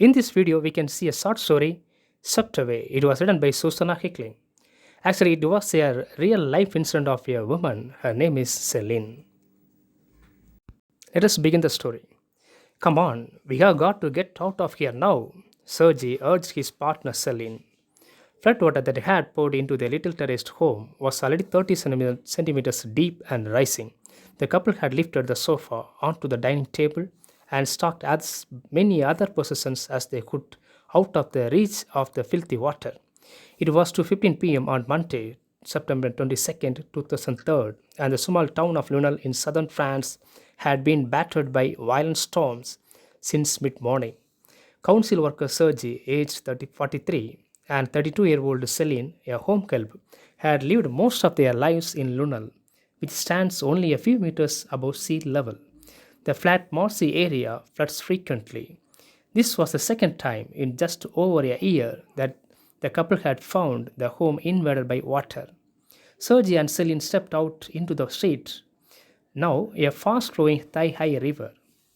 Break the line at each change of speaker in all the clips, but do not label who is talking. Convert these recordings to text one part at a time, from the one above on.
In this video, we can see a short story, Swept Away. It was written by Susanna Hickling. Actually, it was a real life incident of a woman. Her name is Celine. Let us begin the story. Come on, we have got to get out of here now, Sergei urged his partner Celine. Floodwater that had poured into their little terraced home was already 30 centimeters deep and rising. The couple had lifted the sofa onto the dining table and stocked as many other possessions as they could out of the reach of the filthy water. It was 2:15 p.m. on Monday, September 22nd, 2003, and the small town of Lunel in southern France had been battered by violent storms since mid-morning. Council worker Sergei, aged 43, and 32-year-old Celine, a home help, had lived most of their lives in Lunel, which stands only a few meters above sea level. The flat marshy area floods frequently. This was the second time in just over a year that the couple had found the home invaded by water. Sergei and Celine stepped out into the street, now a fast flowing thigh high river.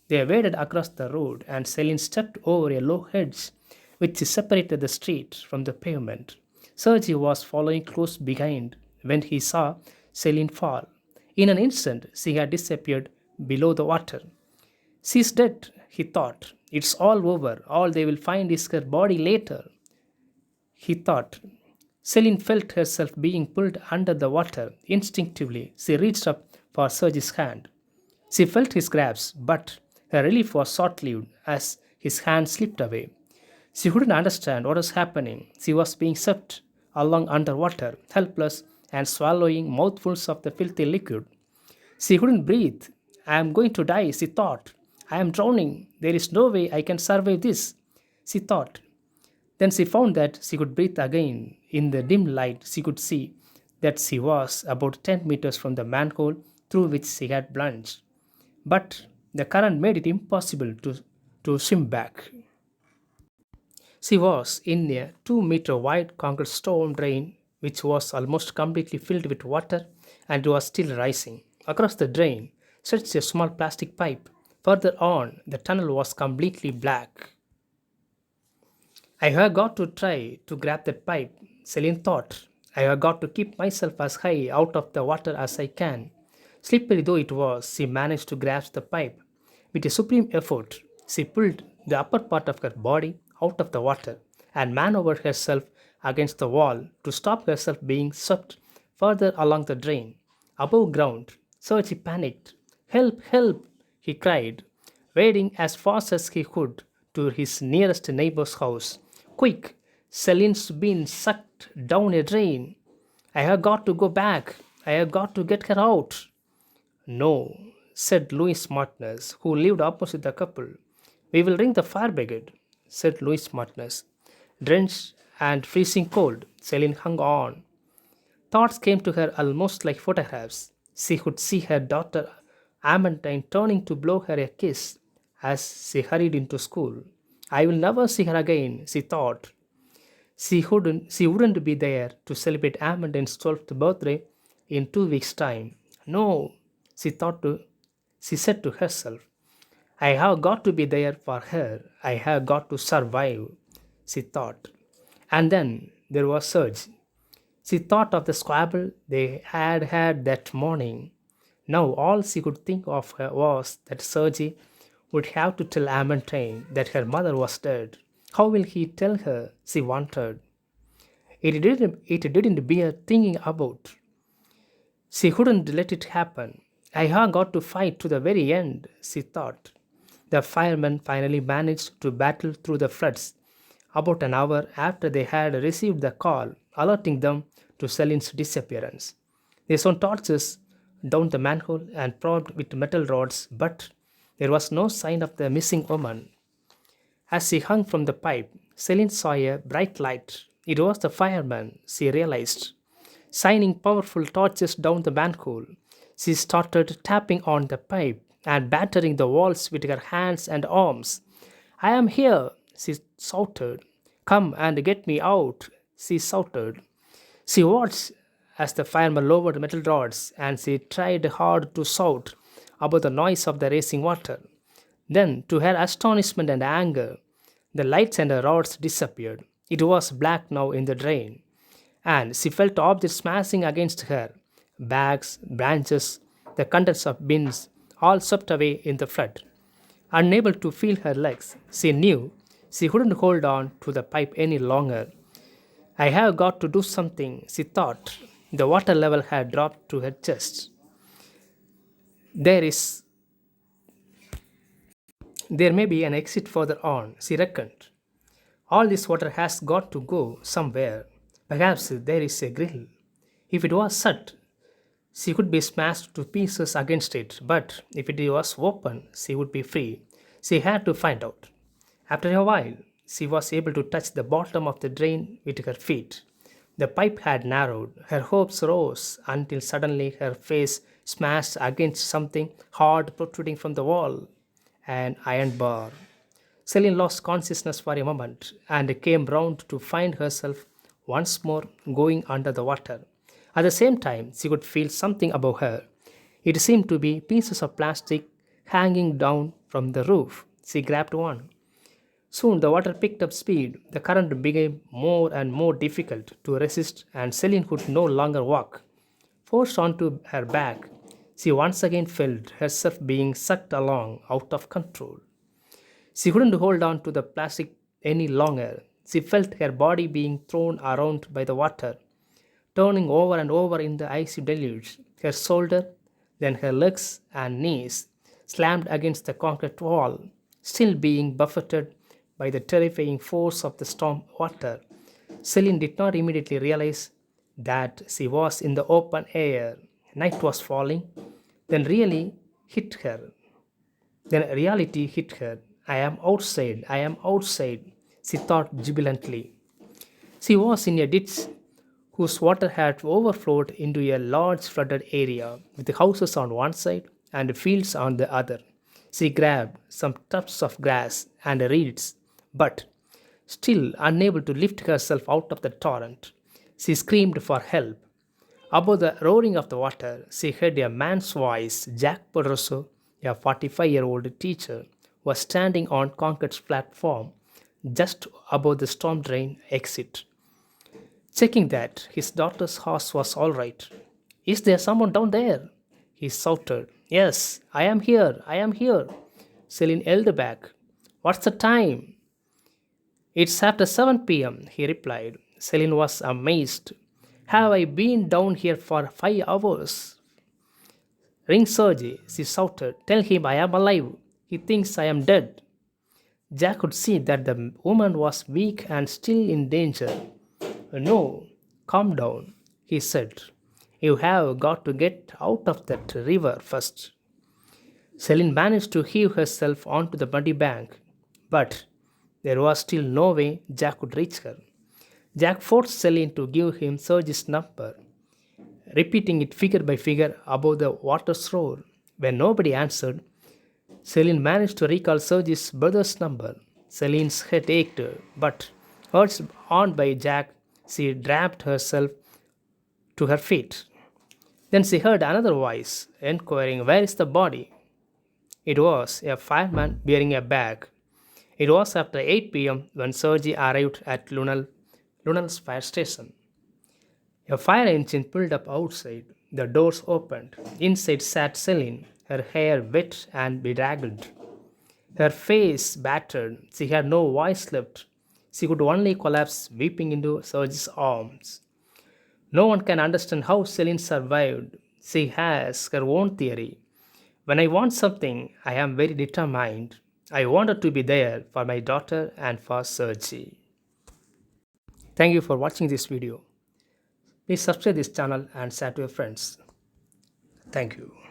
They waded across the road and Celine stepped over a low hedge which separated the street from the pavement. Sergei was following close behind when he saw Celine fall. In an instant, she had disappeared below the water. She's dead, he thought. It's all over. All they will find is her body later, he thought. Celine felt herself being pulled under the water. Instinctively, she reached up for Serge's hand. She felt his grasp, but her relief was short lived as his hand slipped away. She couldn't understand what was happening. She was being swept along underwater, helpless and swallowing mouthfuls of the filthy liquid. She couldn't breathe. I am going to die, she thought. I am drowning. There is no way I can survive this, she thought. Then she found that she could breathe again. In the dim light, she could see that she was about 10 meters from the manhole through which she had plunged. But the current made it impossible to swim back. She was in a 2-meter wide concrete storm drain which was almost completely filled with water and was still rising. Across the drain stretched a small plastic pipe. Further on, the tunnel was completely black. I have got to try to grab that pipe, Celine thought. I have got to keep myself as high out of the water as I can. Slippery though it was, she managed to grasp the pipe. With a supreme effort, she pulled the upper part of her body out of the water and maneuvered herself against the wall to stop herself being swept further along the drain. Above ground, Sergei panicked. Help, help, he cried, wading as fast as he could to his nearest neighbor's house. Quick, Celine's been sucked down a drain. I have got to go back. I have got to get her out. No, said Louis Martinez, who lived opposite the couple. We will ring the fire brigade, said Louis Martinez. Drenched and freezing cold, Celine hung on. Thoughts came to her almost like photographs. She could see her daughter Amandine turning to blow her a kiss as she hurried into school. I will never see her again, she thought. She wouldn't be there to celebrate Amandine's 12th birthday in 2 weeks' time. No, she thought to she said to herself. I have got to be there for her. I have got to survive, she thought. And then there was Serge. She thought of the squabble they had had that morning. Now all she could think of was that Sergei would have to tell Amandine that her mother was dead. How will he tell her? She wondered. It didn't bear thinking about. She couldn't let it happen. I have got to fight to the very end, she thought. The firemen finally managed to battle through the floods about an hour after they had received the call alerting them to Celine's disappearance. They shone torches down the manhole and probed with metal rods, but there was no sign of the missing woman. As she hung from the pipe, Celine saw a bright light. It was the fireman, she realized. Shining powerful torches down the manhole, she started tapping on the pipe and battering the walls with her hands and arms. I am here, she shouted. Come and get me out, she shouted. She watched as the fireman lowered metal rods and she tried hard to shout above the noise of the racing water. Then, to her astonishment and anger, The lights and the rods disappeared. It was black now in the drain, and she felt objects smashing against her bags, branches, the contents of bins, all swept away in the flood. Unable to feel her legs, she knew she couldn't hold on to the pipe any longer. I have got to do something, she thought. The water level had dropped to her chest. There is there may be an exit further on, she reckoned. All this water has got to go somewhere. Perhaps there is a grill. If it was shut, she could be smashed to pieces against it, but if it was open, she would be free. She had to find out. After a while, she was able to touch the bottom of the drain with her feet. The pipe had narrowed. Her hopes rose until suddenly her face smashed against something hard protruding from the wall, an iron bar. Celine lost consciousness for a moment and came round to find herself once more going under the water. At the same time, she could feel something above her. It seemed to be pieces of plastic hanging down from the roof. She grabbed one. Soon the water picked up speed. The current became more and more difficult to resist, and Celine could no longer walk. Forced onto her back, she once again felt herself being sucked along out of control. She couldn't hold on to the plastic any longer. She felt her body being thrown around by the water, turning over and over in the icy deluge. Her shoulder, then her legs and knees slammed against the concrete wall, still being buffeted by the terrifying force of the storm water. Celine did not immediately realize that she was in the open air. Night was falling. Then really hit her. Then reality hit her. I am outside, I am outside, she thought jubilantly. She was in a ditch whose water had overflowed into a large flooded area with houses on one side and fields on the other. She grabbed some tufts of grass and reeds, but still unable to lift herself out of the torrent, she screamed for help. Above the roaring of the water, she heard a man's voice. Jack Pedroso, a 45-year-old teacher, was standing on concrete platform just above the storm drain exit, checking that his daughter's horse was all right. Is there someone down there? He shouted. Yes, I am here, I am here. Celine yelled back. What's the time? It's after 7 p.m., he replied. Celine was amazed. Have I been down here for 5 hours? Ring Sergi, she shouted. Tell him I am alive. He thinks I am dead. Jack could see that the woman was weak and still in danger. No, calm down, he said. You have got to get out of that river first. Celine managed to heave herself onto the muddy bank, but there was still no way Jack could reach her. Jack forced Celine to give him Serge's number, repeating it figure by figure above the water's roar. When nobody answered, Celine managed to recall Serge's brother's number. Celine's head ached, but urged on by Jack, she dragged herself to her feet. Then she heard another voice, inquiring, Where is the body? It was a fireman bearing a bag. It was after 8 p.m. when Sergi arrived at Lunal's fire station. A fire engine pulled up outside. The doors opened. Inside sat Celine, her hair wet and bedraggled, her face battered. She had no voice left. She could only collapse, weeping into Serge's arms. No one can understand how Celine survived. She has her own theory. When I want something, I am very determined. I wanted to be there for my daughter and for Sergi. Thank you for watching this video. Please subscribe this channel and share to your friends. Thank you.